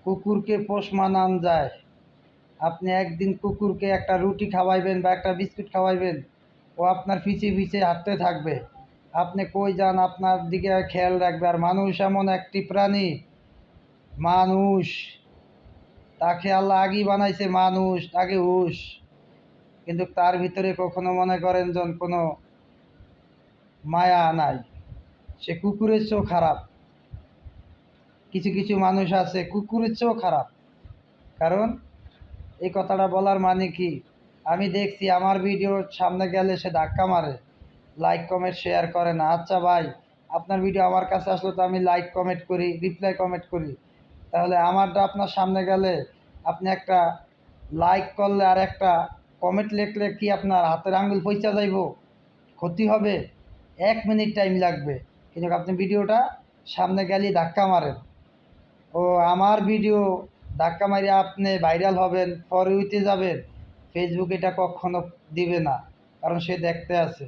কুকুরকে পোষ মানান যায়। আপনি একদিন কুকুরকে একটা রুটি খাওয়াইবেন বা একটা বিস্কুট খাওয়াইবেন, ও আপনার পিছে পিছে হাঁটতে থাকবে। আপনি কই যান আপনার দিকে খেয়াল রাখবে। আর মানুষ এমন একটি প্রাণী, মানুষ, তাকে আল্লাহ আগেই বানাইছে মানুষ, তাকে হুশ, কিন্তু তার ভিতরে কখনো মনে করেন যেন কোনো মায়া নাই। সে কুকুরের চেয়েও খারাপ। কিছু কিছু মানুষ আছে কুকুরের চেয়েও খারাপ। কারণ এই কথাটা বলার মানে কি, আমি দেখছি আমার ভিডিওর সামনে গেলে সে ধাক্কা মারে, লাইক কমেন্ট শেয়ার করে না। আচ্ছা ভাই, আপনার ভিডিও আমার কাছে আসলে তো আমি লাইক কমেন্ট করি, রিপ্লাই কমেন্ট করি, তাহলে আমারটা আপনার সামনে গেলে আপনি একটা লাইক করলে আর একটা কমেন্ট লিখলে কি আপনার হাতের আঙ্গুল পয়সা যাইব? ক্ষতি হবে? 1 মিনিট টাইম লাগবে। কিন্তু আপনি ভিডিওটা সামনে গেলেই ধাক্কা মারেন। ও আমার ভিডিও ধাক্কা মারিয়ে আপনি ভাইরাল হবেন, ফর ইউতে যাবেন, ফেসবুক এটা কখনো দিবে না, কারণ সে দেখতে আছে।